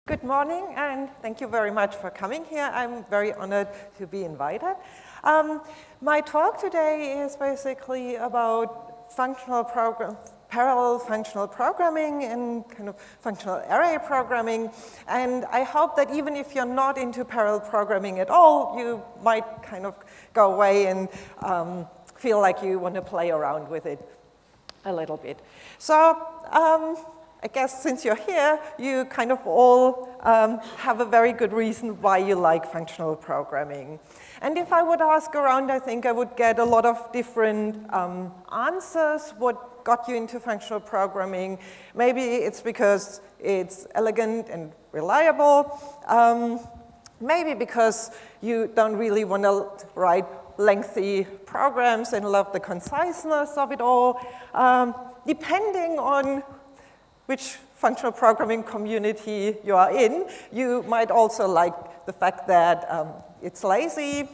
Good morning, and thank you very much for coming here. I'm very honored to be invited. My talk today is basically about parallel functional programming and kind of functional array programming. And I hope that even if you're not into parallel programming at all, you might kind of go away and feel like you want to play around with it a little bit. So I guess since you're here, you kind of all have a very good reason why you like functional programming. And if I would ask around, I think I would get a lot of different answers. What got you into functional programming? Maybe it's because it's elegant and reliable. Maybe because you don't really want to write lengthy programs and love the conciseness of it all. Depending on which functional programming community you are in, you might also like the fact that it's lazy.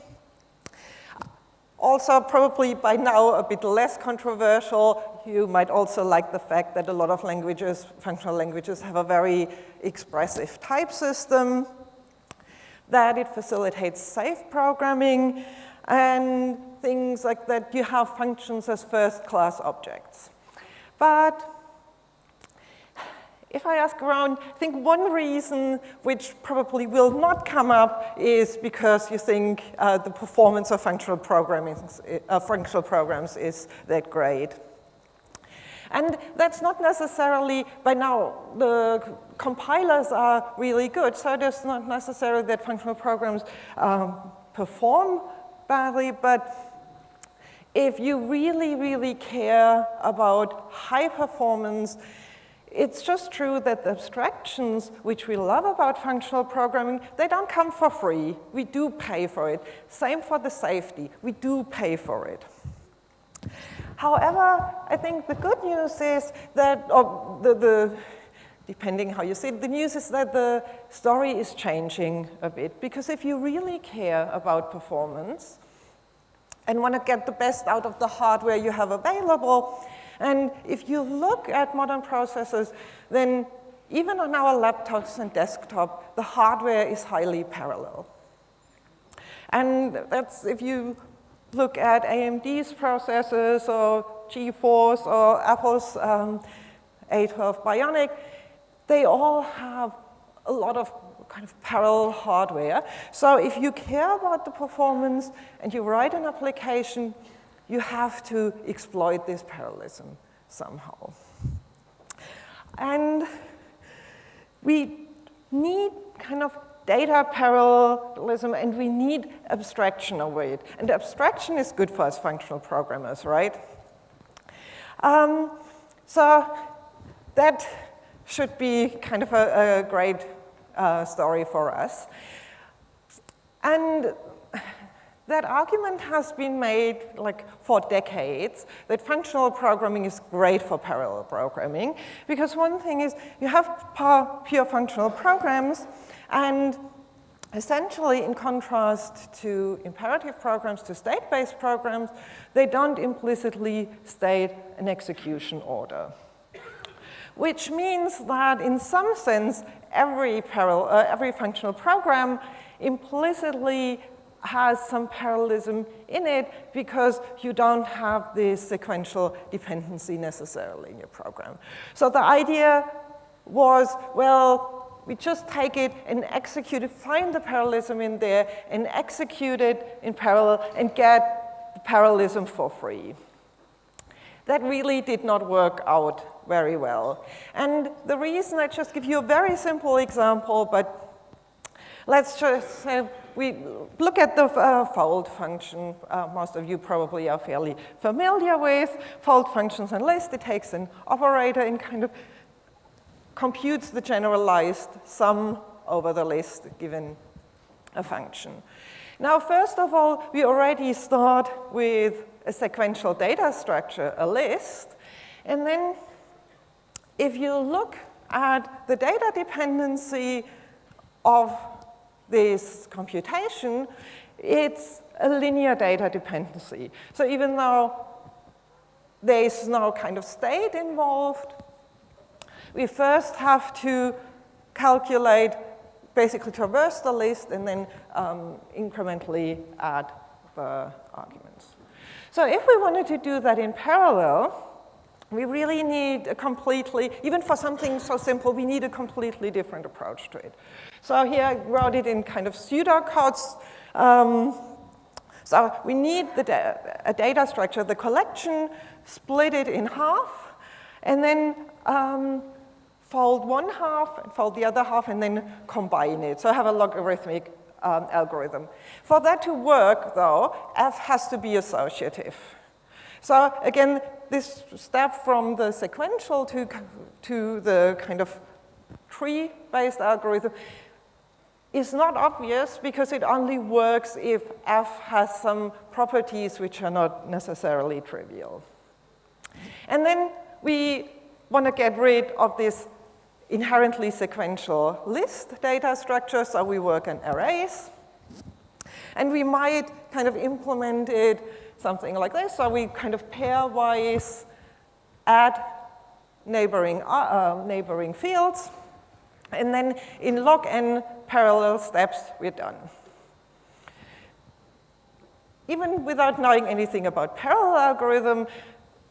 Also, probably by now a bit less controversial, you might also like the fact that a lot of languages, functional languages, have a very expressive type system, that it facilitates safe programming, and things like that you have functions as first-class objects. But if I ask around, I think one reason which probably will not come up is because you think the performance of functional programs is that great. And that's not necessarily, by now, the compilers are really good, so it's not necessarily that functional programs perform badly, but if you really, really care about high performance, it's just true that the abstractions which we love about functional programming, they don't come for free. We do pay for it. Same for the safety. We do pay for it. However, I think the good news is that, depending how you see it, the news is that the story is changing a bit. Because if you really care about performance and want to get the best out of the hardware you have available, and if you look at modern processors, then even on our laptops and desktop, the hardware is highly parallel. And that's if you look at AMD's processors or GeForce or Apple's A12 Bionic, they all have a lot of kind of parallel hardware. So if you care about the performance and you write an application, you have to exploit this parallelism somehow. And we need kind of data parallelism, and we need abstraction of it. And abstraction is good for us functional programmers, right? So that should be kind of a great story for us. And that argument has been made like for decades, that functional programming is great for parallel programming, because one thing is you have pure functional programs, and essentially in contrast to imperative programs, to state-based programs, they don't implicitly state an execution order. Which means that in some sense, every functional program implicitly has some parallelism in it because you don't have this sequential dependency necessarily in your program. So the idea was, well, we just take it and execute it, find the parallelism in there, and execute it in parallel and get the parallelism for free. That really did not work out very well. And the reason, I just give you a very simple example, but let's just say we look at the fold function. Most of you probably are fairly familiar with fold functions and list. It takes an operator and kind of computes the generalized sum over the list given a function. Now, first of all, we already start with a sequential data structure, a list. And then if you look at the data dependency of this computation, it's a linear data dependency. So even though there's no kind of state involved, we first have to calculate, basically traverse the list, and then incrementally add the arguments. So if we wanted to do that in parallel, we really need a completely, even for something so simple, we need a completely different approach to it. So here I wrote it in kind of pseudocuts. So we need a data structure, the collection, split it in half, and then fold one half, and fold the other half, and then combine it. So I have a logarithmic algorithm. For that to work, though, f has to be associative. So again, this step from the sequential to the kind of tree-based algorithm is not obvious because it only works if f has some properties which are not necessarily trivial. And then we want to get rid of this inherently sequential list data structure, so we work on arrays. And we might kind of implement it something like this. So we kind of pairwise add neighboring fields. And then in log n parallel steps, we're done. Even without knowing anything about parallel algorithm,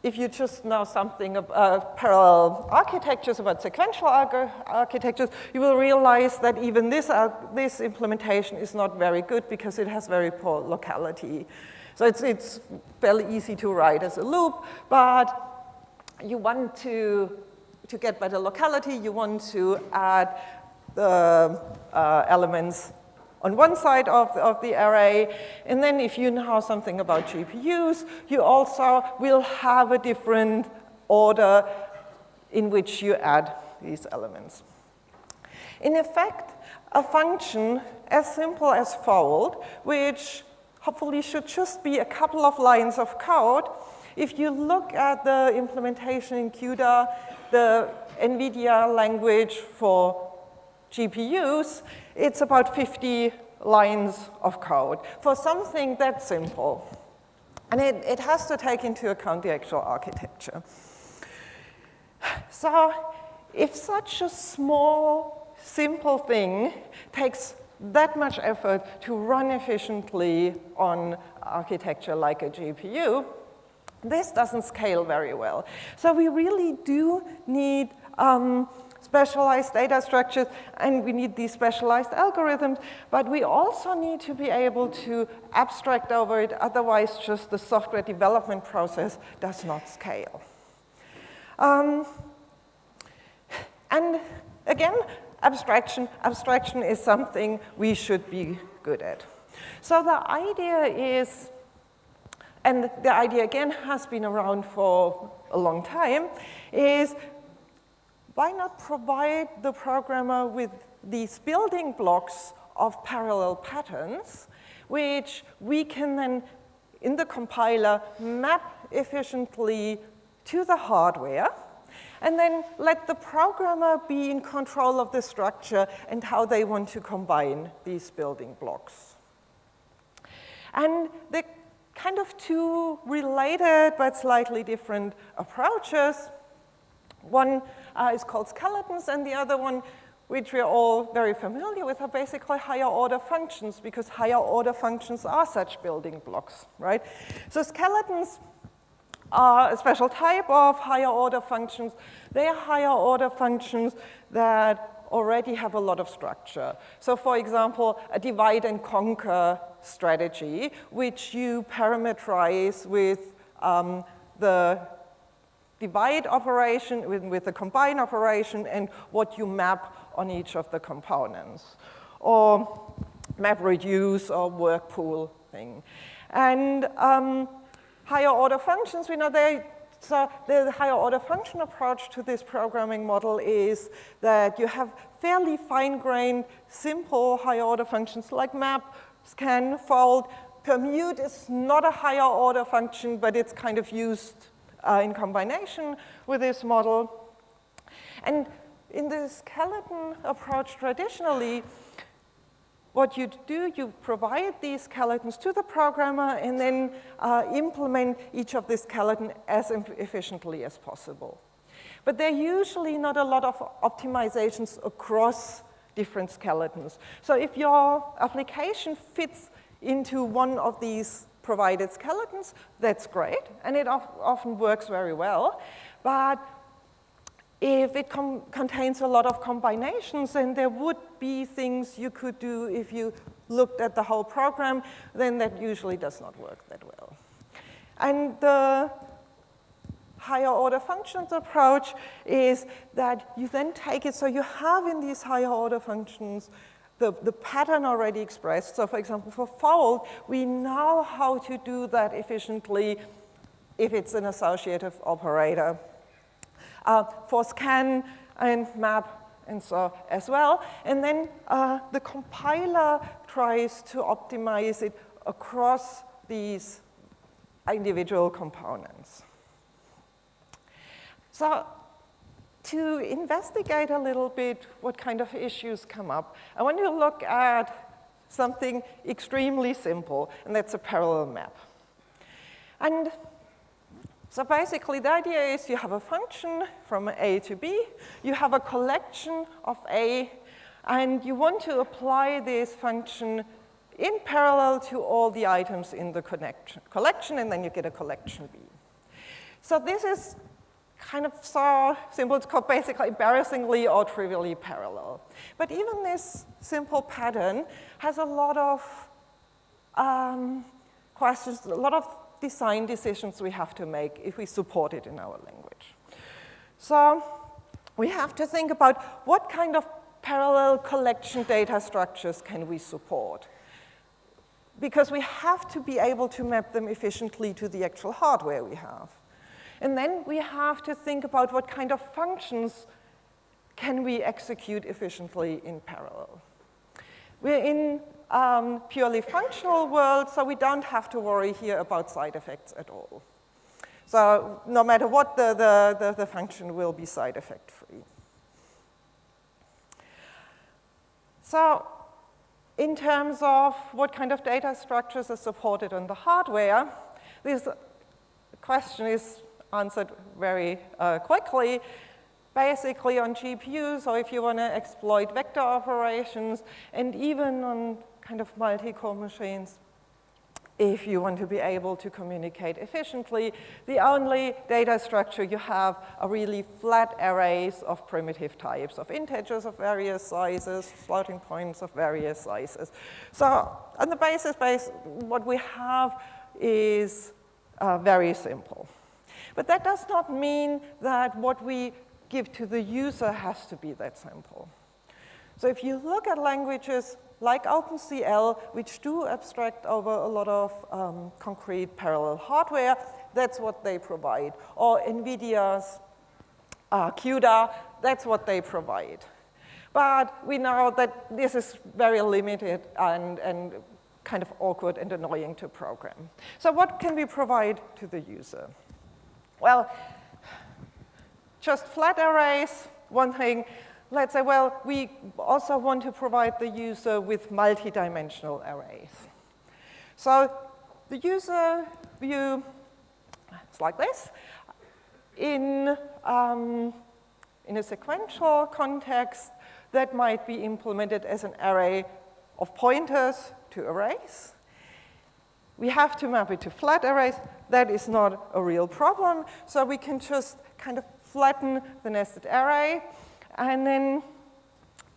if you just know something about parallel architectures, about sequential architectures, you will realize that even this implementation is not very good because it has very poor locality. So it's fairly easy to write as a loop, but you want to get better locality, you want to add the elements on one side of the array, and then if you know something about GPUs, you also will have a different order in which you add these elements. In effect, a function as simple as fold, which hopefully should just be a couple of lines of code, if you look at the implementation in CUDA, the NVIDIA language for GPUs, it's about 50 lines of code for something that simple. And it has to take into account the actual architecture. So if such a small, simple thing takes that much effort to run efficiently on architecture like a GPU, this doesn't scale very well. So we really do need specialized data structures, and we need these specialized algorithms, but we also need to be able to abstract over it, otherwise just the software development process does not scale. And again, abstraction is something we should be good at. So the idea is, and the idea again has been around for a long time, is why not provide the programmer with these building blocks of parallel patterns, which we can then, in the compiler, map efficiently to the hardware, and then let the programmer be in control of the structure and how they want to combine these building blocks. And the kind of two related but slightly different approaches. One is called skeletons, and the other one, which we're all very familiar with, are basically higher order functions, because higher order functions are such building blocks, right? So skeletons are a special type of higher order functions. They are higher order functions that already have a lot of structure. So for example, a divide and conquer strategy, which you parameterize with the divide operation, with the combine operation, and what you map on each of the components, or map reduce or work pool thing. And higher order functions, we know so the higher order function approach to this programming model is that you have fairly fine-grained, simple higher order functions like map, scan, fold. Permute is not a higher order function, but it's kind of used in combination with this model. And in the skeleton approach traditionally, what you do, you provide these skeletons to the programmer and then implement each of these skeletons as efficiently as possible. But there are usually not a lot of optimizations across different skeletons. So if your application fits into one of these provided skeletons, that's great, and it often works very well. But if it contains a lot of combinations, then there would be things you could do if you looked at the whole program, then that usually does not work that well. And the higher order functions approach is that you then take it, so you have in these higher order functions the pattern already expressed. So for example, for fold, we know how to do that efficiently if it's an associative operator. For scan and map and so as well. And then the compiler tries to optimize it across these individual components. So to investigate a little bit what kind of issues come up, I want to look at something extremely simple, and that's a parallel map. And so basically, the idea is you have a function from A to B, you have a collection of A, and you want to apply this function in parallel to all the items in the collection, and then you get a collection B. So this is kind of so simple, it's called basically embarrassingly or trivially parallel. But even this simple pattern has a lot of questions, a lot of design decisions we have to make if we support it in our language. So we have to think about what kind of parallel collection data structures can we support? Because we have to be able to map them efficiently to the actual hardware we have. And then we have to think about what kind of functions can we execute efficiently in parallel. We're in purely functional world, so we don't have to worry here about side effects at all. So no matter what, the function will be side effect free. So in terms of what kind of data structures are supported on the hardware, this question is answered very quickly. Basically on GPUs, or if you want to exploit vector operations, and even on kind of multi-core machines, if you want to be able to communicate efficiently, the only data structure you have are really flat arrays of primitive types, of integers of various sizes, floating points of various sizes. So on the basis, what we have is very simple. But that does not mean that what we give to the user has to be that simple. So if you look at languages like OpenCL, which do abstract over a lot of concrete parallel hardware, that's what they provide. Or NVIDIA's CUDA, that's what they provide. But we know that this is very limited and kind of awkward and annoying to program. So what can we provide to the user? Well, just flat arrays, one thing. Let's say, well, we also want to provide the user with multidimensional arrays. So the user view is like this. In a sequential context, that might be implemented as an array of pointers to arrays. We have to map it to flat arrays. That is not a real problem. So we can just kind of flatten the nested array and then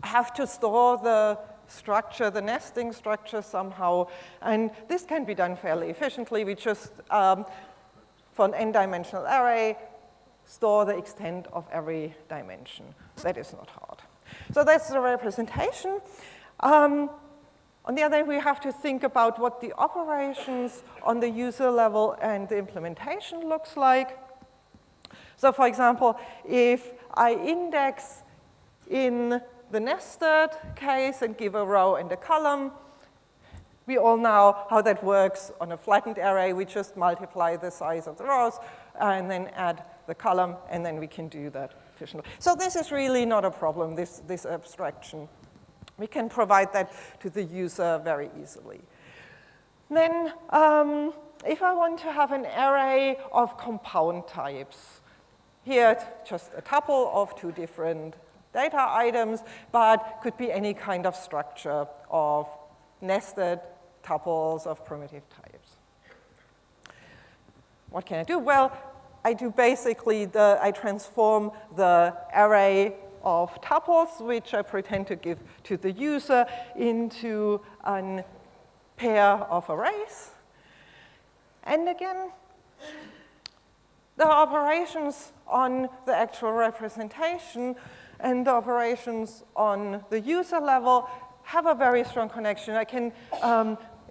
have to store the structure, the nesting structure somehow. And this can be done fairly efficiently. We just, for an n-dimensional array, store the extent of every dimension. That is not hard. So that's the representation. On the other hand, we have to think about what the operations on the user level and the implementation looks like. So for example, if I index in the nested case and give a row and a column, we all know how that works on a flattened array. We just multiply the size of the rows and then add the column, and then we can do that efficiently. So this is really not a problem, this abstraction. We can provide that to the user very easily. Then if I want to have an array of compound types, Here, just a tuple of two different data items, but could be any kind of structure of nested tuples of primitive types. What can I do? Well, I do basically I transform the array of tuples, which I pretend to give to the user, into a pair of arrays. And again, the operations on the actual representation and the operations on the user level have a very strong connection. I can,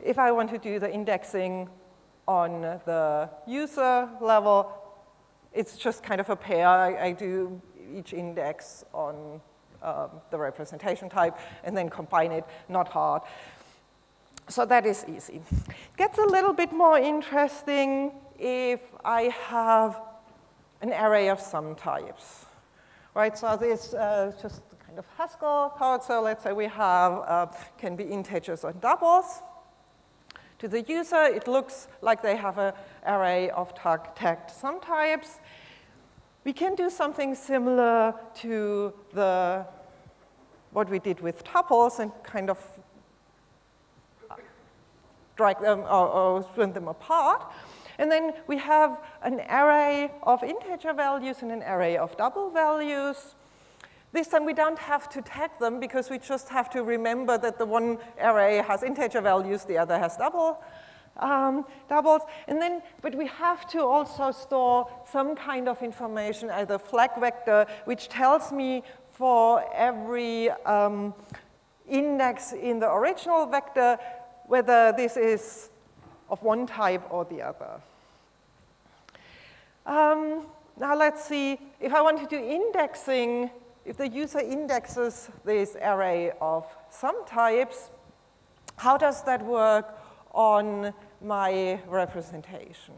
if I want to do the indexing on the user level, it's just kind of a pair. I do each index on the representation type and then combine it, not hard. So that is easy. It gets a little bit more interesting if I have an array of sum types, right? So this just kind of Haskell code. So let's say we have, can be integers and doubles. To the user, it looks like they have an array of tagged sum types. We can do something similar to what we did with tuples and kind of drag them or split them apart. And then we have an array of integer values and an array of double values. This time we don't have to tag them because we just have to remember that the one array has integer values, the other has doubles. And then, but we have to also store some kind of information, either flag vector, which tells me for every index in the original vector whether this is of one type or the other. Now let's see, if I want to do indexing, if the user indexes this array of sum types, how does that work on my representation?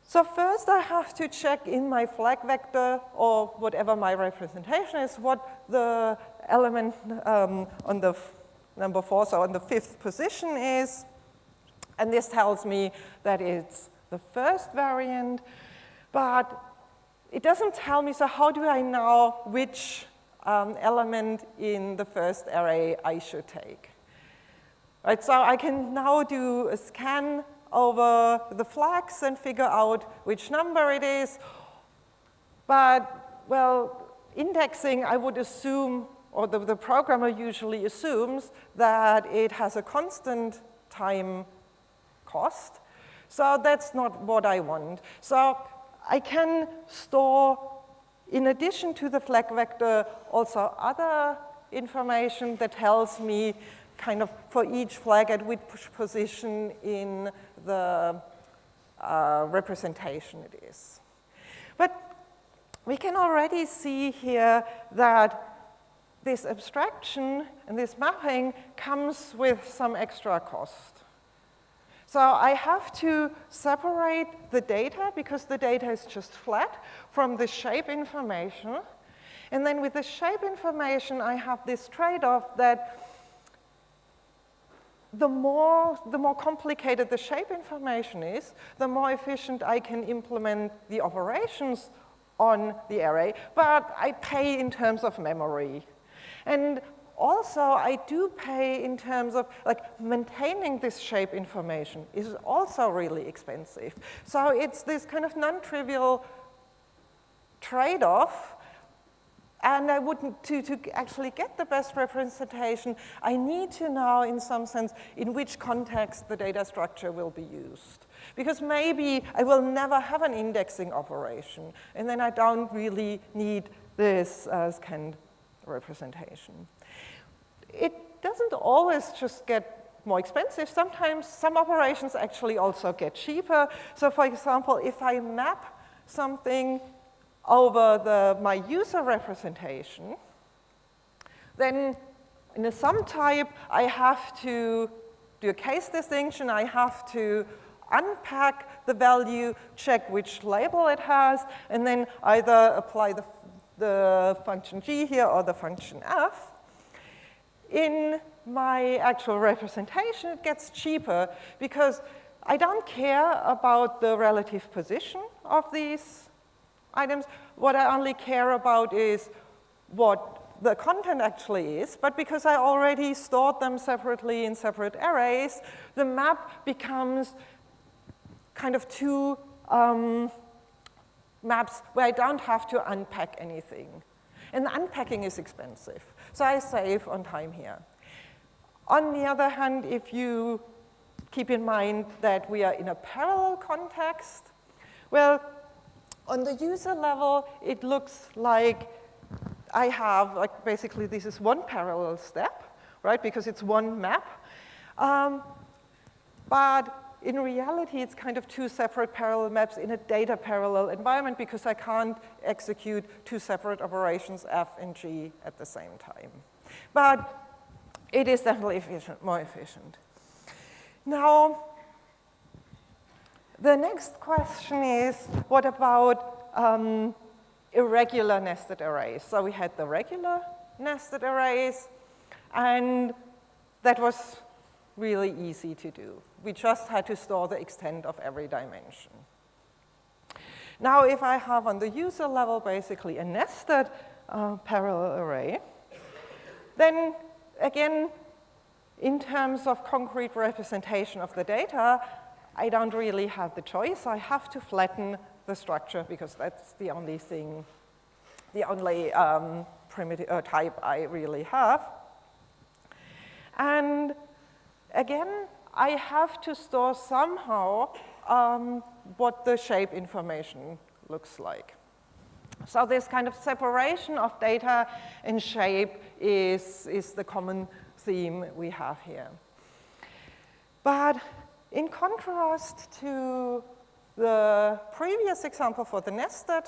So first I have to check in my flag vector, or whatever my representation is, what the element on the number 4, so on the 5th position is. And this tells me that it's the first variant, but it doesn't tell me, so how do I know which element in the first array I should take? Right, so I can now do a scan over the flags and figure out which number it is. But, well, indexing, I would assume, or the programmer usually assumes, that it has a constant time cost. So that's not what I want. So I can store, in addition to the flag vector, also other information that tells me kind of for each flag at which position in the representation it is. But we can already see here that this abstraction and this mapping comes with some extra cost. So I have to separate the data, because the data is just flat, from the shape information. And then with the shape information, I have this trade-off that the more complicated the shape information is, the more efficient I can implement the operations on the array, but I pay in terms of memory. And also, I do pay in terms of, like, maintaining this shape information is also really expensive. So it's this kind of non-trivial trade-off. And I wouldn't, to actually get the best representation, I need to know, in some sense, in which context the data structure will be used. Because maybe I will never have an indexing operation, and then I don't really need this scanned representation. It doesn't always just get more expensive. Sometimes some operations actually also get cheaper. So for example, if I map something over my user representation, then in a sum type, I have to do a case distinction. I have to unpack the value, check which label it has, and then either apply the function g here or the function f. In my actual representation, it gets cheaper because I don't care about the relative position of these items, what I only care about is what the content actually is, but because I already stored them separately in separate arrays, the map becomes kind of two maps where I don't have to unpack anything. And unpacking is expensive, so I save on time here. On the other hand, if you keep in mind that we are in a parallel context, well, on the user level, it looks like I have, like, basically this is one parallel step, right, because it's one map. But in reality, it's kind of two separate parallel maps in a data parallel environment because I can't execute two separate operations, F and G, at the same time. But it is definitely efficient, more efficient. Now, the next question is, what about irregular nested arrays? So we had the regular nested arrays, and that was really easy to do. We just had to store the extent of every dimension. Now, if I have on the user level basically a nested parallel array, then again, in terms of concrete representation of the data, I don't really have the choice. I have to flatten the structure because that's the only thing, the only primitive type I really have. And again, I have to store somehow what the shape information looks like. So this kind of separation of data and shape is the common theme we have here. But in contrast to the previous example for the nested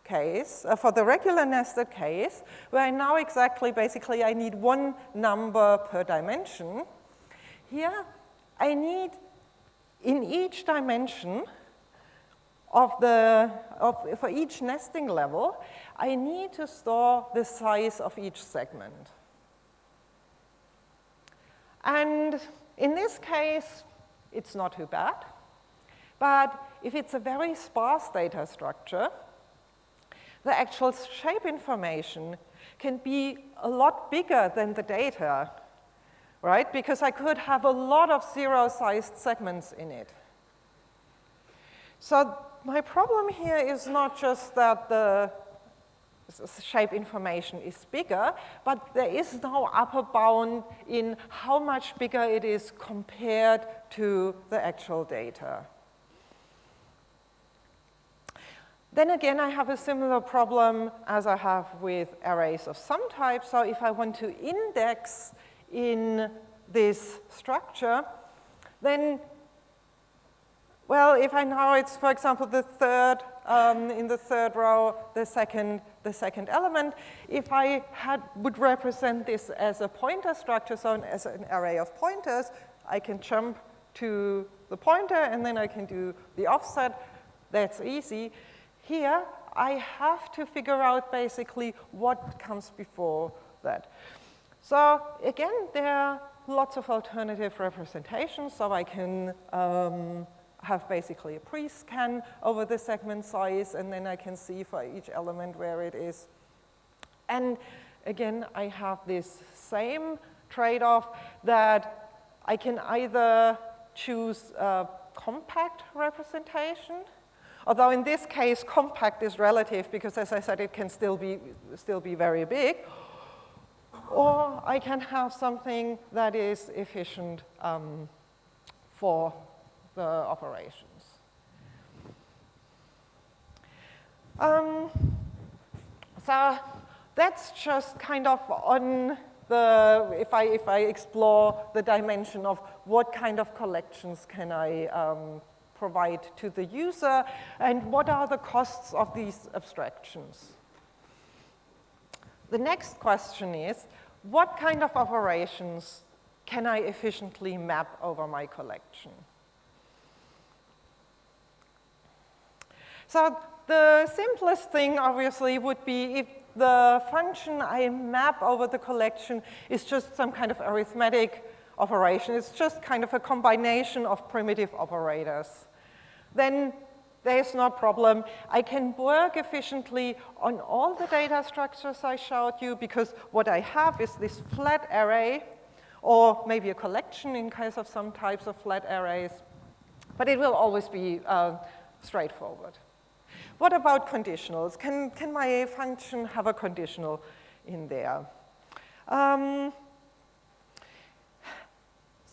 case, for the regular nested case, where I know exactly, basically, I need one number per dimension, here I need, in each dimension for each nesting level, I need to store the size of each segment. And in this case, it's not too bad. But if it's a very sparse data structure, the actual shape information can be a lot bigger than the data, right? Because I could have a lot of zero-sized segments in it. So my problem here is not just that the shape information is bigger, but there is no upper bound in how much bigger it is compared to the actual data. Then again, I have a similar problem as I have with arrays of some type. So if I want to index in this structure, then, well, if I know it's, for example, the third, in the third row, the second element, if I would represent this as a pointer structure, so as an array of pointers, I can jump to the pointer, and then I can do the offset. That's easy. Here, I have to figure out basically what comes before that. So again, there are lots of alternative representations. So I can have basically a pre-scan over the segment size, and then I can see for each element where it is. And again, I have this same trade-off that I can either choose a compact representation, although in this case, compact is relative because, as I said, it can still be very big. Or I can have something that is efficient for the operations. So that's just kind of on the, if I explore the dimension of what kind of collections can I provide to the user, and what are the costs of these abstractions. The next question is, what kind of operations can I efficiently map over my collection? So the simplest thing, obviously, would be if the function I map over the collection is just some kind of arithmetic operation. It's just kind of a combination of primitive operators. Then There's no problem. I can work efficiently on all the data structures I showed you because what I have is this flat array, or maybe a collection in case of some types of flat arrays, but it will always be straightforward. What about conditionals? Can my function have a conditional in there? So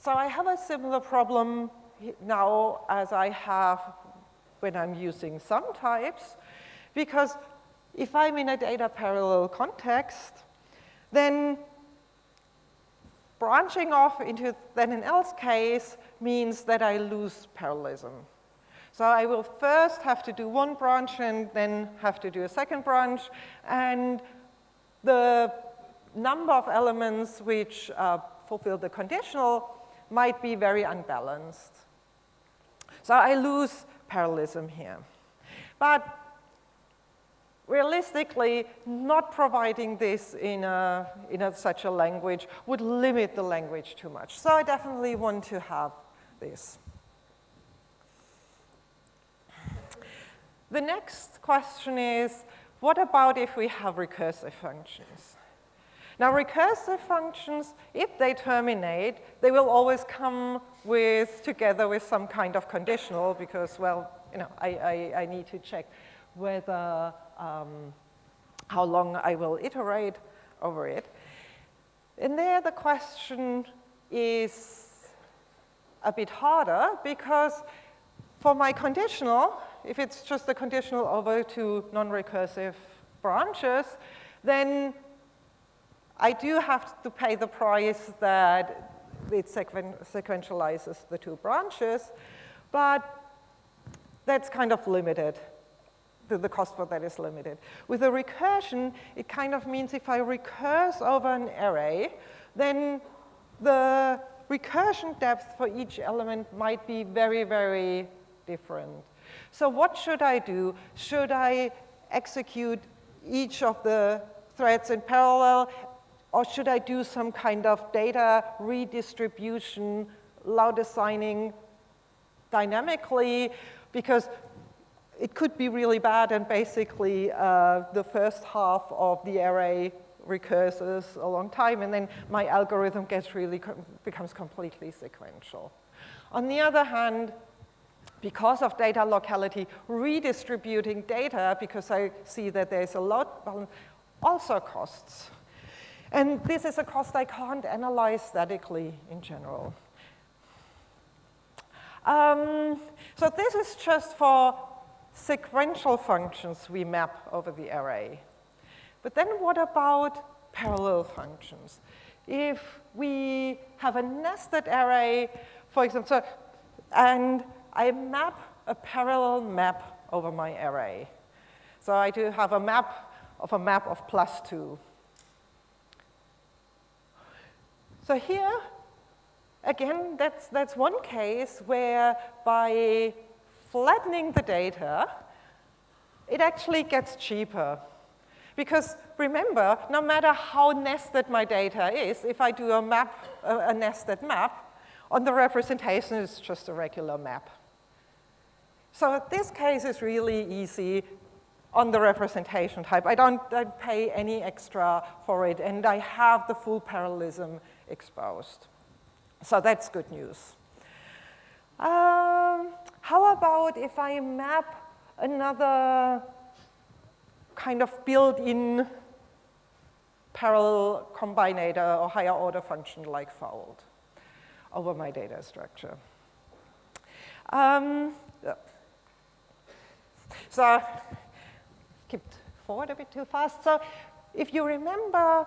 I have a similar problem now as I have when I'm using sum types, because if I'm in a data parallel context, then branching off into then an else case means that I lose parallelism. So I will first have to do one branch and then have to do a second branch, and the number of elements which fulfill the conditional might be very unbalanced. So I lose parallelism here. But realistically, not providing this in such a language would limit the language too much. So I definitely want to have this. The next question is, what about if we have recursive functions? Now, recursive functions, if they terminate, they will always come together with some kind of conditional because, well, I need to check whether, how long I will iterate over it. And there the question is a bit harder because for my conditional, if it's just a conditional over to non-recursive branches, then I do have to pay the price that it sequentializes the two branches, but that's kind of limited. The cost for that is limited. With a recursion, it kind of means if I recurse over an array, then the recursion depth for each element might be very, very different. So what should I do? Should I execute each of the threads in parallel, or should I do some kind of data redistribution, loud assigning dynamically? Because it could be really bad, and basically the first half of the array recurses a long time, and then my algorithm becomes completely sequential. On the other hand, because of data locality, redistributing data, because I see that there's a load balance, also costs. And this is a cost I can't analyze statically in general. So this is just for sequential functions we map over the array. But then what about parallel functions? If we have a nested array, for example, and I map a parallel map over my array. So I do have a map of +2. So here, again, that's one case where by flattening the data, it actually gets cheaper. Because remember, no matter how nested my data is, if I do a nested map, on the representation it's just a regular map. So this case is really easy on the representation type. I don't pay any extra for it, and I have the full parallelism exposed. So that's good news. How about if I map another kind of built-in parallel combinator or higher order function like fold over my data structure? So skipped forward a bit too fast. So if you remember,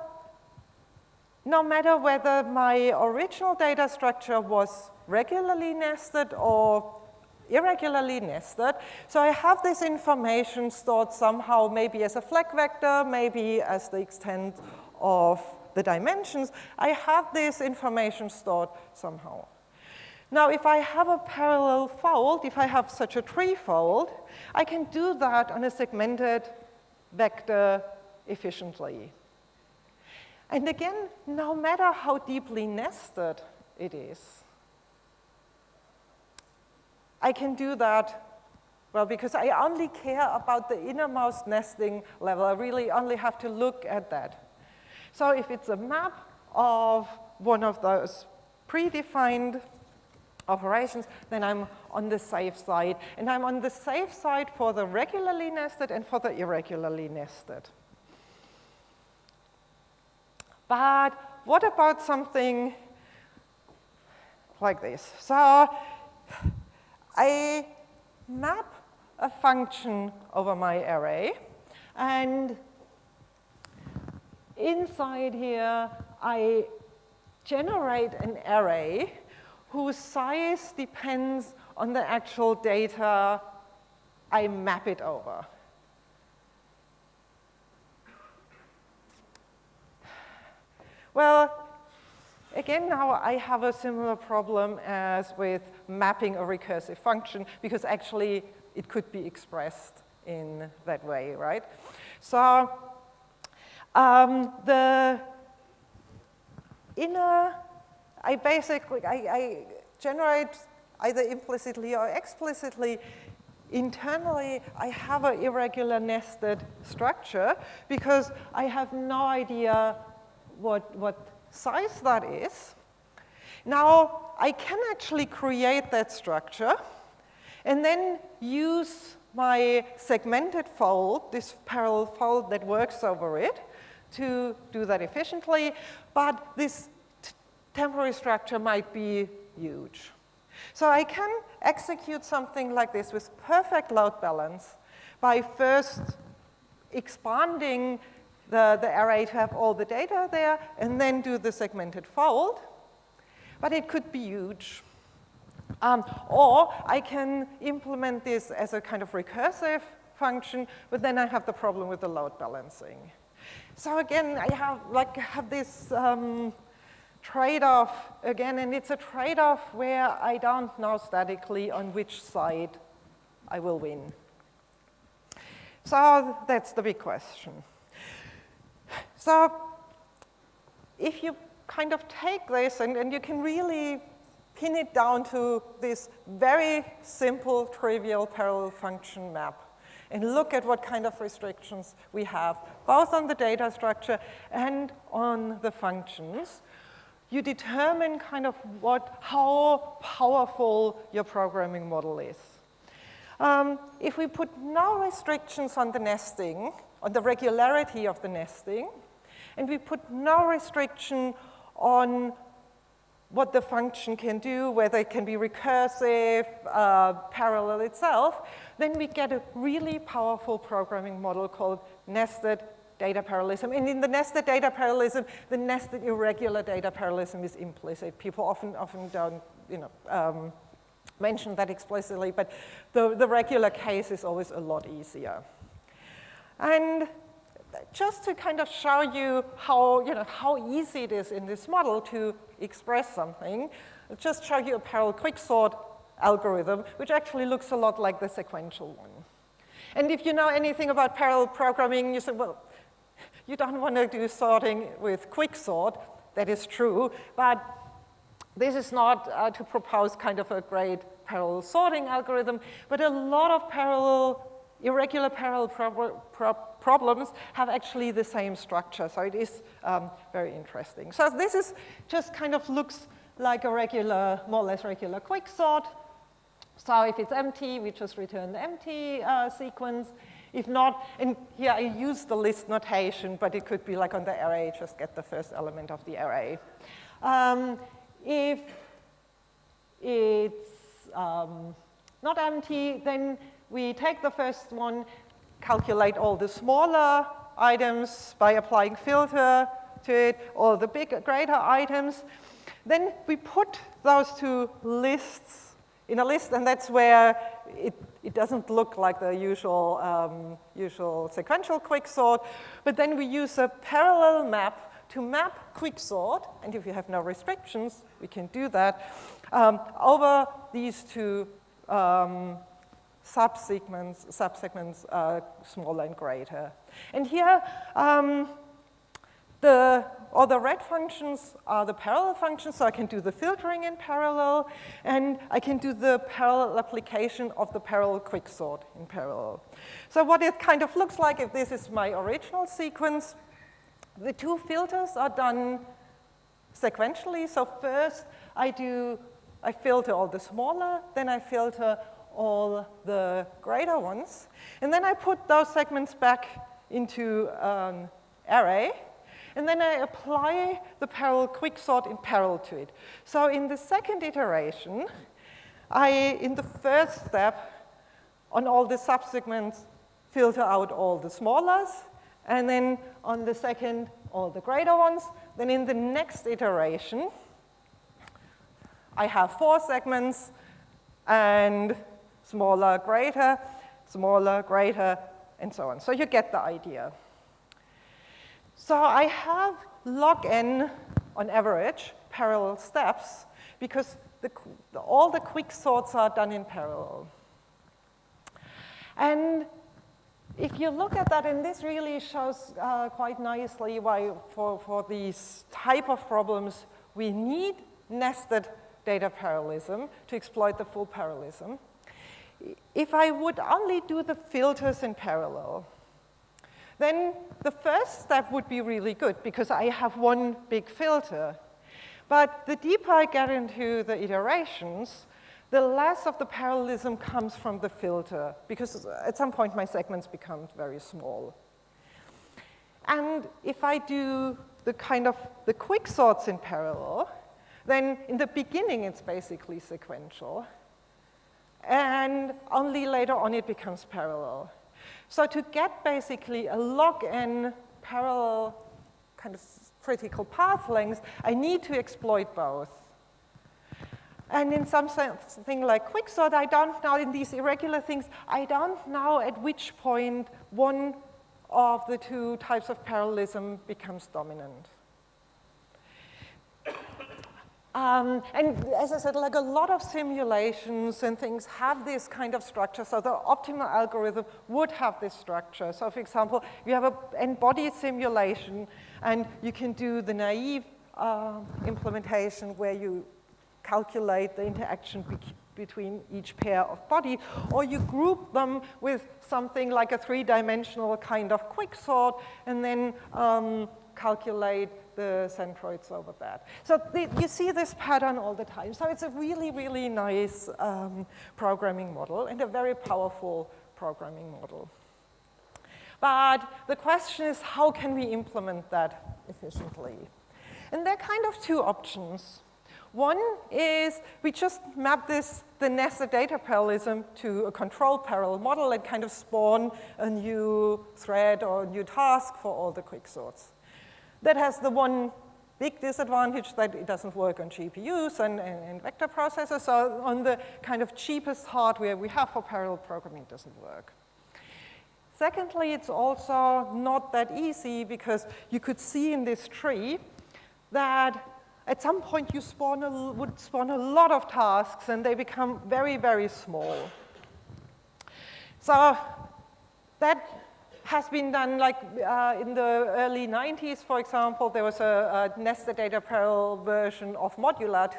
no matter whether my original data structure was regularly nested or irregularly nested, so I have this information stored somehow, maybe as a flag vector, maybe as the extent of the dimensions. I have this information stored somehow. Now, if I have a parallel fold, if I have such a treefold, I can do that on a segmented vector efficiently. And again, no matter how deeply nested it is, I can do that Well, because I only care about the innermost nesting level. I really only have to look at that. So if it's a map of one of those predefined operations, then I'm on the safe side. And I'm on the safe side for the regularly nested and for the irregularly nested. But what about something like this? So I map a function over my array, and inside here I generate an array whose size depends on the actual data I map it over. Well, again, now I have a similar problem as with mapping a recursive function, because actually it could be expressed in that way, right? So the inner, I generate either implicitly or explicitly. Internally, I have an irregular nested structure because I have no idea what size that is. Now, I can actually create that structure and then use my segmented fold, this parallel fold that works over it, to do that efficiently. But this temporary structure might be huge. So I can execute something like this with perfect load balance by first expanding the array to have all the data there, and then do the segmented fold. But it could be huge. Or I can implement this as a kind of recursive function, but then I have the problem with the load balancing. So again, I have this trade-off again, and it's a trade-off where I don't know statically on which side I will win. So that's the big question. So if you kind of take this and you can really pin it down to this very simple, trivial parallel function map and look at what kind of restrictions we have, both on the data structure and on the functions, you determine kind of how powerful your programming model is. If we put no restrictions on the nesting, on the regularity of the nesting, and we put no restriction on what the function can do, whether it can be recursive, parallel itself, then we get a really powerful programming model called nested data parallelism. And in the nested data parallelism, the nested irregular data parallelism is implicit. People often don't, mention that explicitly, but the regular case is always a lot easier. And just to kind of show you how easy it is in this model to express something, I'll just show you a parallel quicksort algorithm, which actually looks a lot like the sequential one. And if you know anything about parallel programming, you say, well, you don't want to do sorting with quicksort. That is true, but this is not to propose kind of a great parallel sorting algorithm, but a lot of irregular parallel problems have actually the same structure, so it is very interesting. So this is just kind of looks like a regular, more or less regular quicksort. So if it's empty, we just return the empty sequence. If not, and here I use the list notation, but it could be like on the array, just get the first element of the array. If it's not empty, then we take the first one, calculate all the smaller items by applying filter to it, or the greater items. Then we put those two lists in a list, and that's where it doesn't look like the usual sequential quicksort. But then we use a parallel map to map quicksort, and if you have no restrictions, we can do that, over these two subsegments, smaller and greater. And here, all the red functions are the parallel functions, so I can do the filtering in parallel, and I can do the parallel application of the parallel quicksort in parallel. So what it kind of looks like, if this is my original sequence, the two filters are done sequentially. So first I filter all the smaller, then I filter all the greater ones, and then I put those segments back into an array, and then I apply the parallel quicksort in parallel to it. So in the second iteration, in the first step, on all the subsegments, filter out all the smallers, and then on the second, all the greater ones. Then in the next iteration, I have 4 segments, and smaller, greater, and so on. So you get the idea. So I have log n, on average, parallel steps, because all the quicksorts are done in parallel. And if you look at that, and this really shows quite nicely why for these type of problems we need nested data parallelism to exploit the full parallelism. If I would only do the filters in parallel, then the first step would be really good because I have one big filter. But the deeper I get into the iterations, the less of the parallelism comes from the filter, because at some point my segments become very small. And if I do the quicksorts in parallel, then in the beginning it's basically sequential, and only later on it becomes parallel. So to get basically a log n parallel kind of critical path length, I need to exploit both. And in something like quicksort, I don't know, in these irregular things, I don't know at which point one of the two types of parallelism becomes dominant. And as I said, like a lot of simulations and things have this kind of structure. So the optimal algorithm would have this structure. So for example, you have an embodied simulation, and you can do the naive implementation where you calculate the interaction between each pair of body, or you group them with something like a 3-dimensional kind of quicksort, and then calculate the centroids over that. So you see this pattern all the time. So it's a really, really nice programming model and a very powerful programming model. But the question is, how can we implement that efficiently? And there are kind of two options. One is we just map the nested data parallelism to a controlled parallel model and kind of spawn a new thread or a new task for all the quicksorts. That has the one big disadvantage that it doesn't work on GPUs and vector processors. So on the kind of cheapest hardware we have for parallel programming, it doesn't work. Secondly, it's also not that easy because you could see in this tree that at some point you would spawn a lot of tasks and they become very, very small. So that has been done like in the early 90s, for example. There was a nested data parallel version of Modular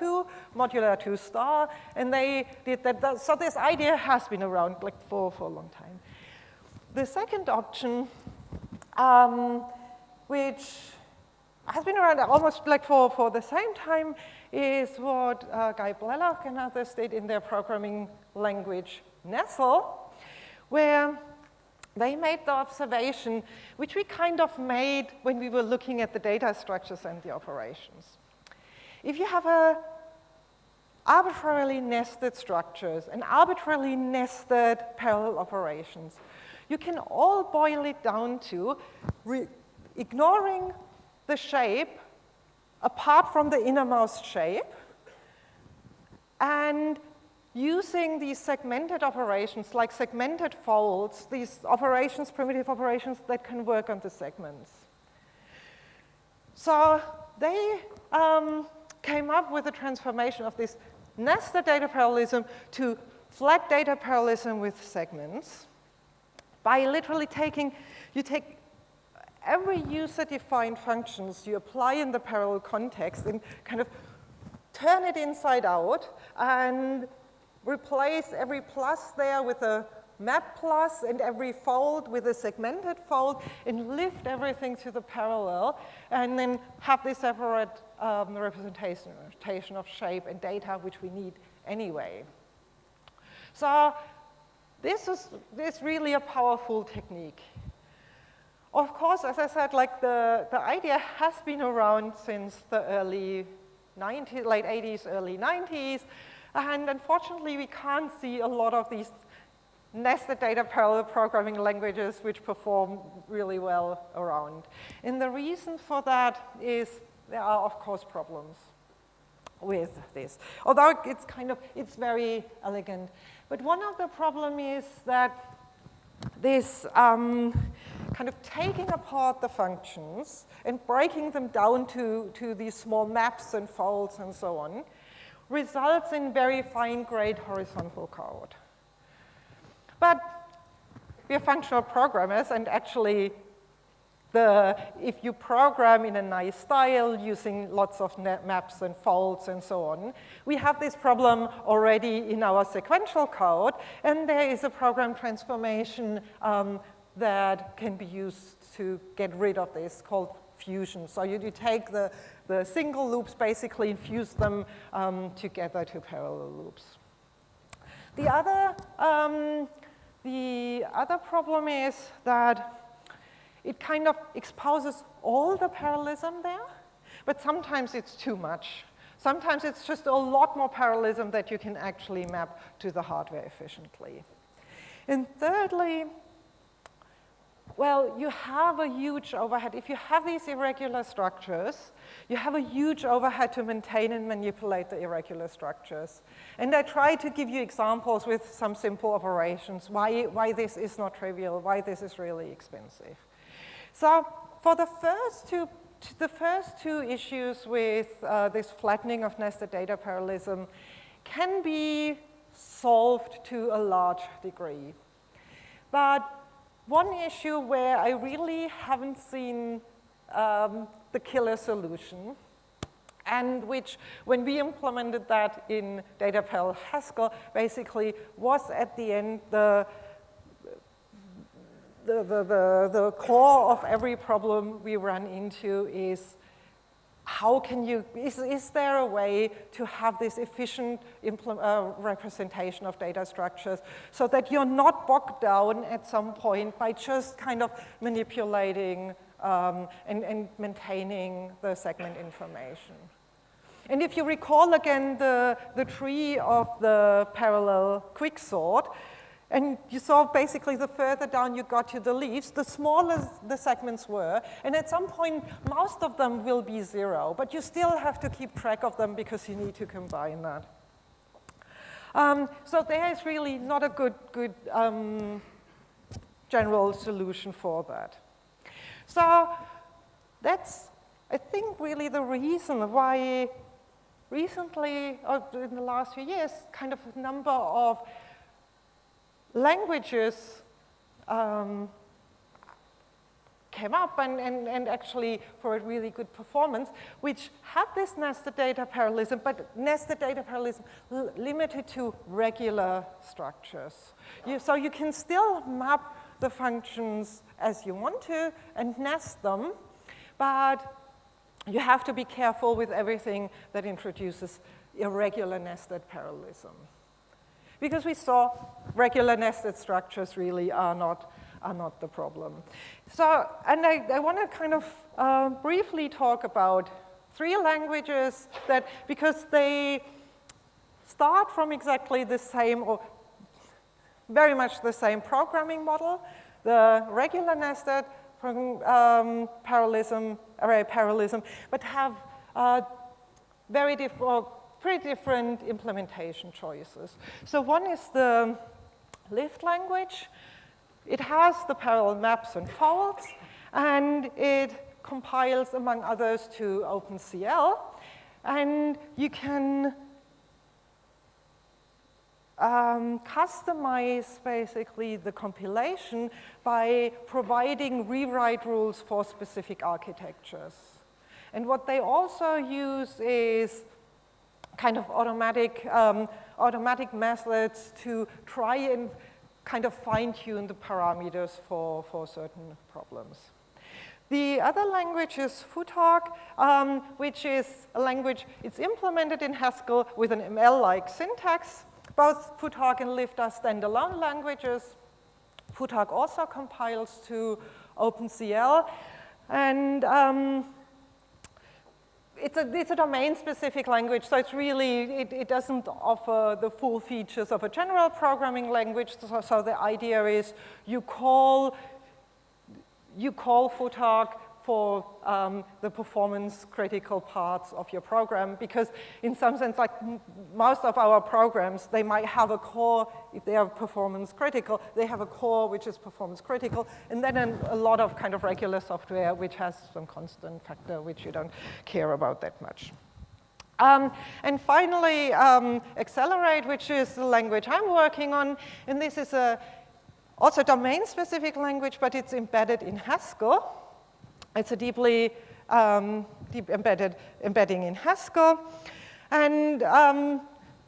2 star, and they did that. So this idea has been around like for a long time. The second option, which has been around almost like for the same time, is what Gabriele and others did in their programming language Nestle, where they made the observation, which we kind of made when we were looking at the data structures and the operations. If you have arbitrarily nested structures and arbitrarily nested parallel operations, you can all boil it down to ignoring the shape apart from the innermost shape and using these segmented operations, like segmented folds, these operations, primitive operations that can work on the segments. So they came up with a transformation of this nested data parallelism to flat data parallelism with segments by literally you take every user-defined functions you apply in the parallel context and kind of turn it inside out and replace every plus there with a map plus and every fold with a segmented fold and lift everything to the parallel and then have this separate representation of shape and data which we need anyway. So this is really a powerful technique. Of course, as I said, like the idea has been around since the late 80s, early 90s, and unfortunately we can't see a lot of these nested data parallel programming languages which perform really well around. And the reason for that is there are, of course, problems with this. Although it's very elegant. But one of the problems is that this kind of taking apart the functions and breaking them down to these small maps and folds and so on results in very fine-grained horizontal code. But we're functional programmers, and actually, if you program in a nice style using lots of maps and folds and so on, we have this problem already in our sequential code, and there is a program transformation that can be used to get rid of this called fusion. So you take the single loops, basically fuse them together to parallel loops. The other problem is that it kind of exposes all the parallelism there, but sometimes it's too much. Sometimes it's just a lot more parallelism that you can actually map to the hardware efficiently. And thirdly, well, you have a huge overhead. If you have these irregular structures, you have a huge overhead to maintain and manipulate the irregular structures. And I try to give you examples with some simple operations, why this is not trivial, why this is really expensive. So for the first two issues with this flattening of nested data parallelism can be solved to a large degree. But one issue where I really haven't seen the killer solution, and which, when we implemented that in data parallel Haskell, basically was at the end the core of every problem we run into is how can you, is there a way to have this efficient representation of data structures so that you're not bogged down at some point by just kind of manipulating and maintaining the segment information. And if you recall again the tree of the parallel quicksort, and you saw basically the further down you got to the leaves, the smaller the segments were, and at some point most of them will be 0, but you still have to keep track of them because you need to combine that. So there is really not a good general solution for that. So that's, I think, really the reason why recently, or in the last few years, kind of a number of languages came up and actually for a really good performance, which have this nested data parallelism, but nested data parallelism limited to regular structures. So you can still map the functions as you want to and nest them, but you have to be careful with everything that introduces irregular nested parallelism. Because we saw regular nested structures really are not the problem. So, and I want to kind of briefly talk about 3 languages that, because they start from exactly the same or very much the same programming model, the regular nested parallelism, array parallelism, but have pretty different implementation choices. So one is the Lift language. It has the parallel maps and folds, and it compiles, among others, to OpenCL. And you can customize basically the compilation by providing rewrite rules for specific architectures. And what they also use is kind of automatic methods to try and kind of fine-tune the parameters for certain problems. The other language is Futark, which is a language, it's implemented in Haskell with an ML-like syntax. Both Futark and Lift are standalone languages. Futark also compiles to OpenCL. And it's a domain-specific language, so it's really, it doesn't offer the full features of a general programming language. So the idea is you call Futark for the performance-critical parts of your program, because in some sense, like most of our programs, they might have a core, if they are performance-critical, they have a core which is performance-critical, and then a lot of kind of regular software which has some constant factor which you don't care about that much. And finally, Accelerate, which is the language I'm working on, and this is also domain-specific language, but it's embedded in Haskell. It's a deeply deep embedding in Haskell. And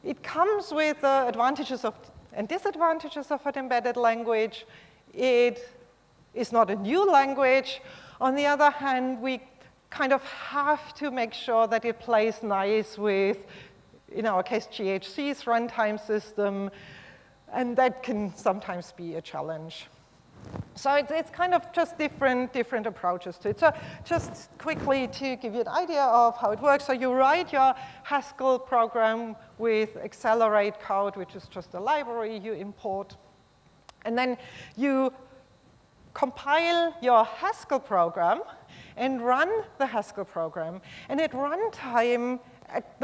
it comes with advantages and disadvantages of an embedded language. It is not a new language. On the other hand, we kind of have to make sure that it plays nice with, in our case, GHC's runtime system. And that can sometimes be a challenge. So it's kind of just different approaches to it. So just quickly to give you an idea of how it works. So you write your Haskell program with Accelerate code, which is just a library you import. And then you compile your Haskell program and run the Haskell program. And at the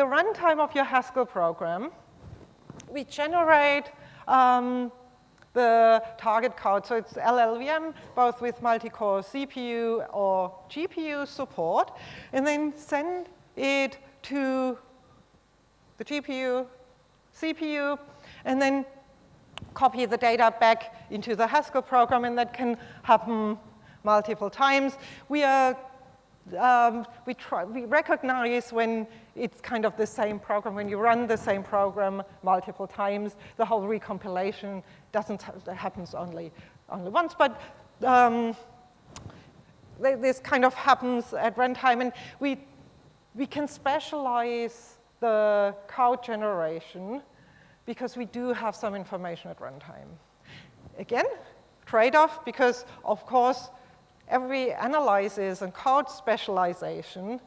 runtime of your Haskell program, we generate the target code. So it's LLVM, both with multi-core CPU or GPU support, and then send it to the GPU, CPU, and then copy the data back into the Haskell program, and that can happen multiple times. We recognize when it's kind of the same program. When you run the same program multiple times, the whole recompilation happens only once. But this kind of happens at runtime, and we can specialize the code generation because we do have some information at runtime. Again, trade-off, because of course every analysis and code specialization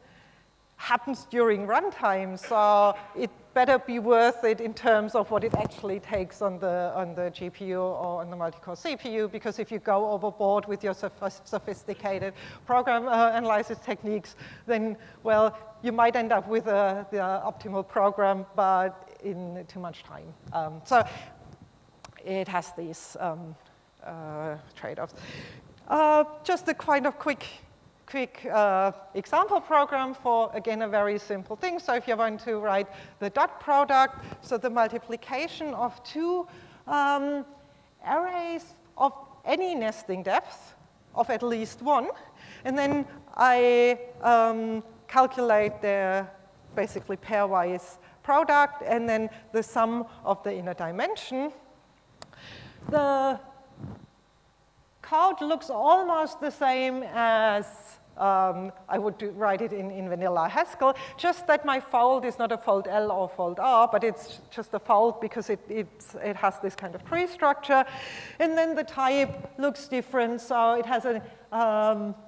happens during runtime, so it better be worth it in terms of what it actually takes on the GPU or on the multi-core CPU, because if you go overboard with your sophisticated program analysis techniques, then, well, you might end up with the optimal program, but in too much time. So it has these trade-offs. Just a kind of quick example program for, again, a very simple thing. So if you want to write the dot product, so the multiplication of two arrays of any nesting depth of at least one, and then I calculate their basically pairwise product, and then the sum of the inner dimension. The code looks almost the same as I would write it in vanilla Haskell, just that my fold is not a fold L or fold R, but it's just a fold because it has this kind of tree structure. And then the type looks different, so it has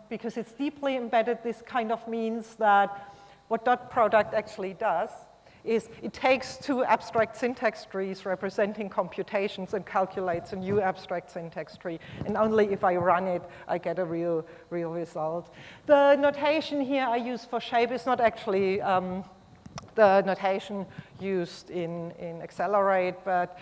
because it's deeply embedded, this kind of means that what dot product actually does is it takes two abstract syntax trees representing computations and calculates a new abstract syntax tree. And only if I run it, I get a real result. The notation here I use for shape is not actually the notation used in Accelerate, but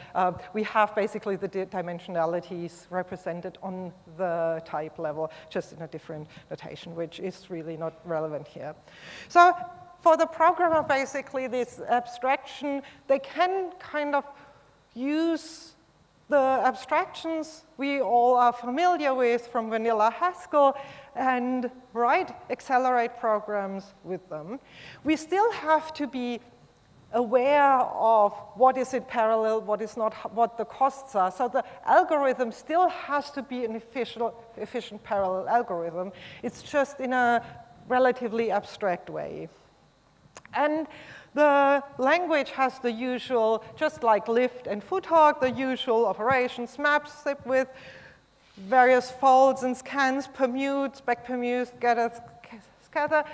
we have basically the dimensionalities represented on the type level, just in a different notation, which is really not relevant here. So for the programmer, basically, this abstraction, they can kind of use the abstractions we all are familiar with from vanilla Haskell and write accelerate programs with them. We still have to be aware of what is in parallel, what is not, what the costs are. So the algorithm still has to be an efficient parallel algorithm. It's just in a relatively abstract way. And the language has the usual, just like lift and foothawk, the usual operations, maps with various folds and scans, permutes, back permutes, scatter.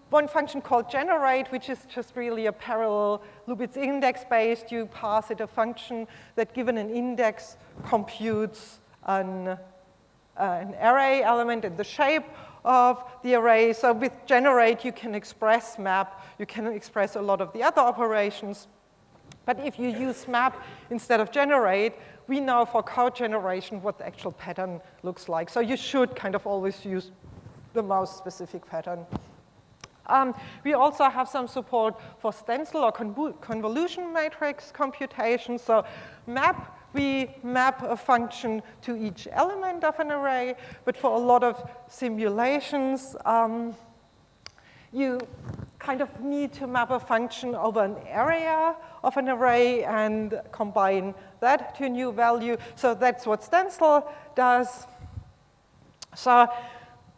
One function called generate, which is just really a parallel loop. It's index-based. You pass it a function that, given an index, computes an array element in the shape of the array. So with generate, you can express map. You can express a lot of the other operations. But if you use map instead of generate, we know for code generation what the actual pattern looks like. So you should kind of always use the most specific pattern. We also have some support for stencil or convolution matrix computation. So we map a function to each element of an array, but for a lot of simulations, you kind of need to map a function over an area of an array and combine that to a new value. So that's what Stencil does. So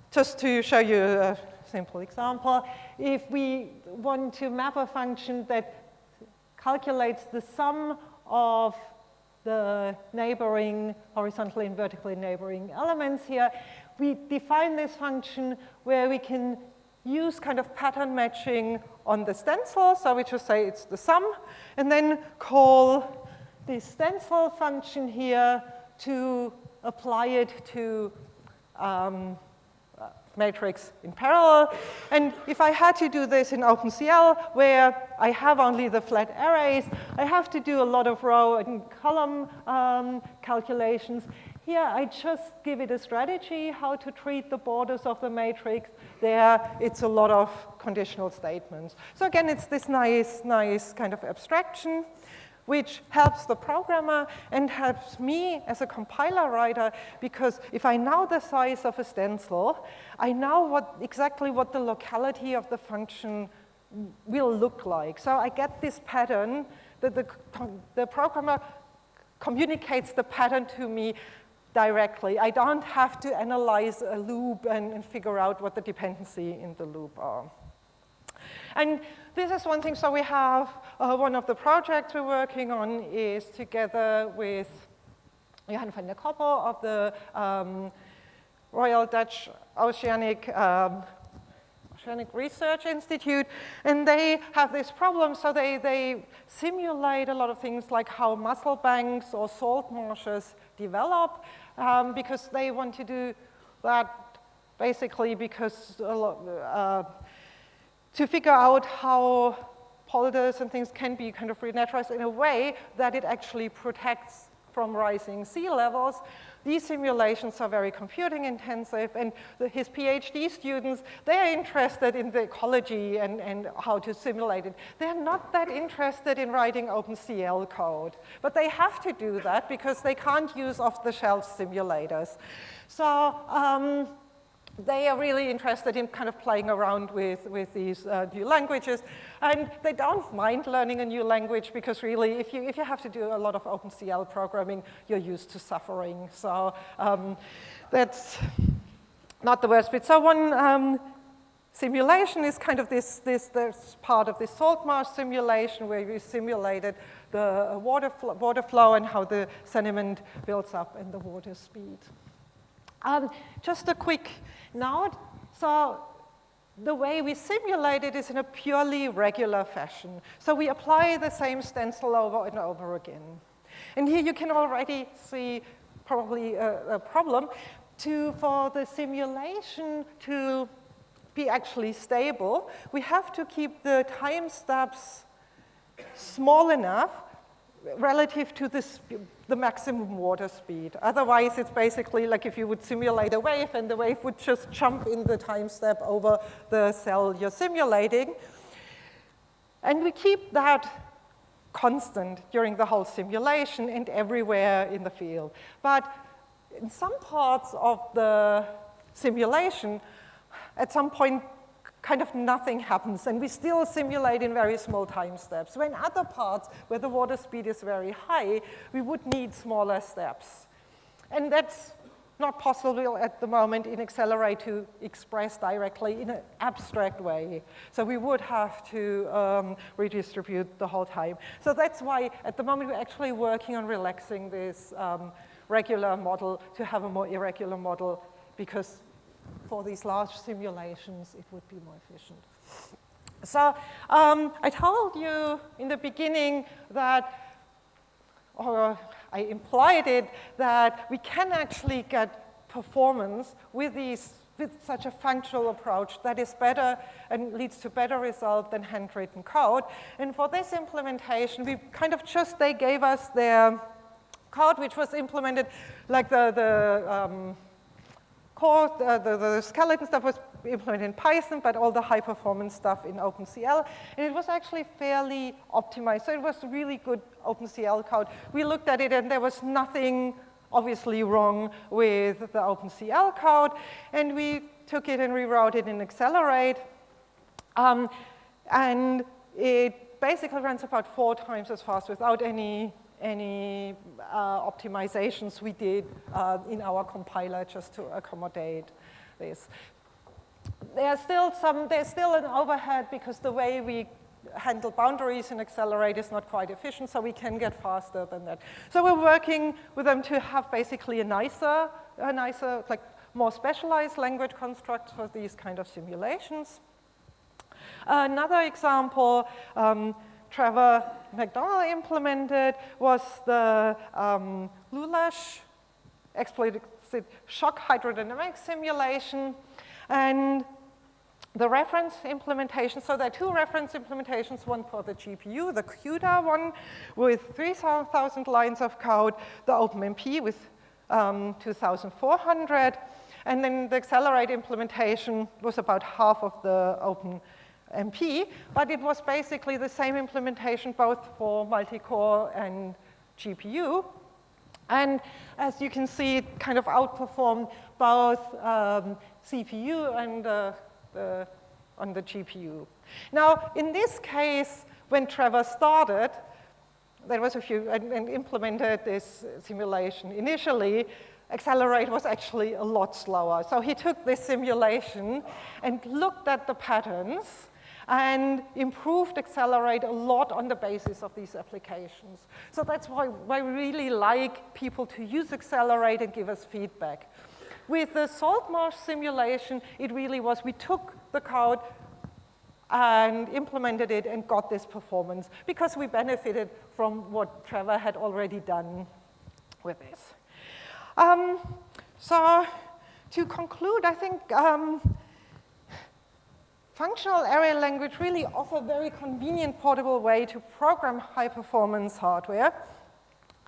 just to show you a simple example, if we want to map a function that calculates the sum of the neighboring, horizontally and vertically neighboring elements here, we define this function where we can use kind of pattern matching on the stencil. So we just say it's the sum, and then call this stencil function here to apply it to matrix in parallel. And if I had to do this in OpenCL, where I have only the flat arrays, I have to do a lot of row and column calculations. Here, I just give it a strategy how to treat the borders of the matrix. There, it's a lot of conditional statements. So again, it's this nice kind of abstraction, which helps the programmer and helps me as a compiler writer, because if I know the size of a stencil, I know exactly what the locality of the function will look like. So I get this pattern that the programmer communicates the pattern to me directly. I don't have to analyze a loop and figure out what the dependency in the loop are. And this is one thing. So we have one of the projects we're working on is together with Johan van der Koppel of the Royal Dutch Oceanic Research Institute, and they have this problem. So they simulate a lot of things like how mussel banks or salt marshes develop, because they want to do that basically because to figure out how polders and things can be kind of renaturalized in a way that it actually protects from rising sea levels. These simulations are very computing intensive, and his PhD students, they're interested in the ecology and how to simulate it. They're not that interested in writing OpenCL code, but they have to do that because they can't use off-the-shelf simulators. So they are really interested in kind of playing around with these new languages, and they don't mind learning a new language because really, if you have to do a lot of OpenCL programming, you're used to suffering. So that's not the worst bit. So one simulation is kind of this part of this salt marsh simulation where we simulated the water flow and how the sediment builds up and the water speed. Just a quick note. So the way we simulate it is in a purely regular fashion. So we apply the same stencil over and over again. And here you can already see probably a problem. For the simulation to be actually stable, we have to keep the time steps small enough relative to the maximum water speed. Otherwise, it's basically like if you would simulate a wave and the wave would just jump in the time step over the cell you're simulating. And we keep that constant during the whole simulation and everywhere in the field. But in some parts of the simulation, at some point, kind of nothing happens, and we still simulate in very small time steps. So in other parts where the water speed is very high, we would need smaller steps. And that's not possible at the moment in Accelerate to express directly in an abstract way. So we would have to redistribute the whole time. So that's why at the moment we're actually working on relaxing this regular model to have a more irregular model, because for these large simulations, it would be more efficient. So I told you in the beginning that, or I implied it, that we can actually get performance with such a functional approach that is better and leads to better result than handwritten code. And for this implementation, we kind of they gave us their code, which was implemented like the skeleton stuff was implemented in Python, but all the high-performance stuff in OpenCL. And it was actually fairly optimized. So it was really good OpenCL code. We looked at it, and there was nothing obviously wrong with the OpenCL code. And we took it and rewrote it in Accelerate. And it basically runs about 4 times as fast without any optimizations we did in our compiler just to accommodate this. There's still an overhead because the way we handle boundaries in Accelerate is not quite efficient, so we can get faster than that. So we're working with them to have basically a nicer, like more specialized language construct for these kind of simulations. Another example, Trevor McDonald implemented was the LULASH explicit shock hydrodynamic simulation. And the reference implementation, so there are 2 reference implementations, one for the GPU, the CUDA one with 3,000 lines of code, the OpenMP with 2,400, and then the Accelerate implementation was about half of the OpenMP, but it was basically the same implementation both for multi-core and GPU. And as you can see, it kind of outperformed both CPU and on the GPU. Now, in this case, when Trevor started, there was and implemented this simulation initially, Accelerate was actually a lot slower. So he took this simulation and looked at the patterns and improved Accelerate a lot on the basis of these applications. So that's why we really like people to use Accelerate and give us feedback. With the Saltmarsh simulation, it really was, we took the code and implemented it and got this performance because we benefited from what Trevor had already done with this. So to conclude, I think functional array language really offer a very convenient portable way to program high-performance hardware.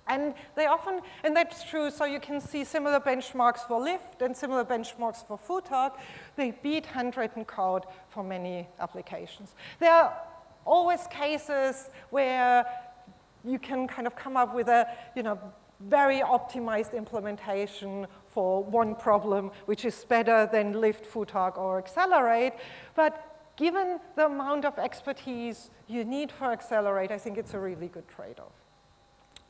And they often, and that's true, so you can see similar benchmarks for Lift and similar benchmarks for FUTAG. They beat handwritten code for many applications. There are always cases where you can kind of come up with a, very optimized implementation for one problem, which is better than Lift, FUTAG, or Accelerate. But given the amount of expertise you need for Accelerate, I think it's a really good trade-off.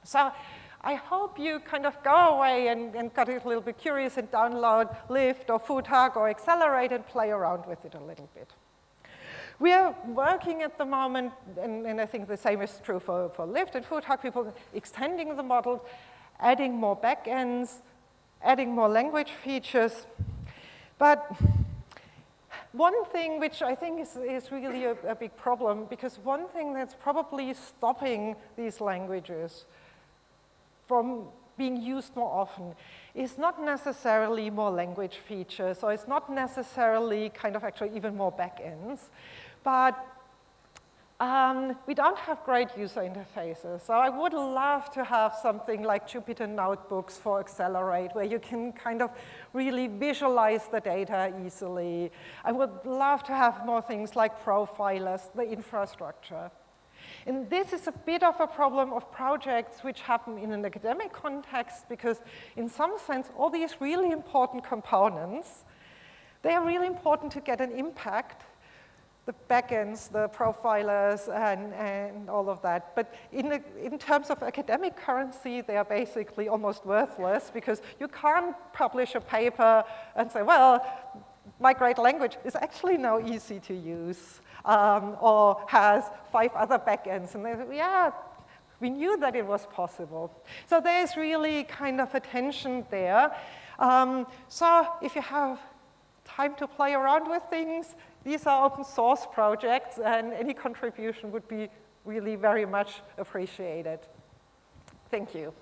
So I hope you kind of go away and got a little bit curious and download Lift or FUTAG or Accelerate and play around with it a little bit. We are working at the moment, and I think the same is true for Lift and FUTAG, people extending the model, adding more backends, adding more language features. But one thing which I think is really a big problem, because one thing that's probably stopping these languages from being used more often is not necessarily more language features, or it's not necessarily kind of actually even more backends, but we don't have great user interfaces. So I would love to have something like Jupyter Notebooks for Accelerate, where you can kind of really visualize the data easily. I would love to have more things like profilers, the infrastructure. And this is a bit of a problem of projects which happen in an academic context, because in some sense, all these really important components, they are really important to get an impact, the backends, the profilers, and all of that. But in terms of academic currency, they are basically almost worthless, because you can't publish a paper and say, well, my great language is actually now easy to use, or has 5 other backends. And they say, yeah, we knew that it was possible. So there's really kind of a tension there. So if you have time to play around with things, these are open source projects, and any contribution would be really very much appreciated. Thank you.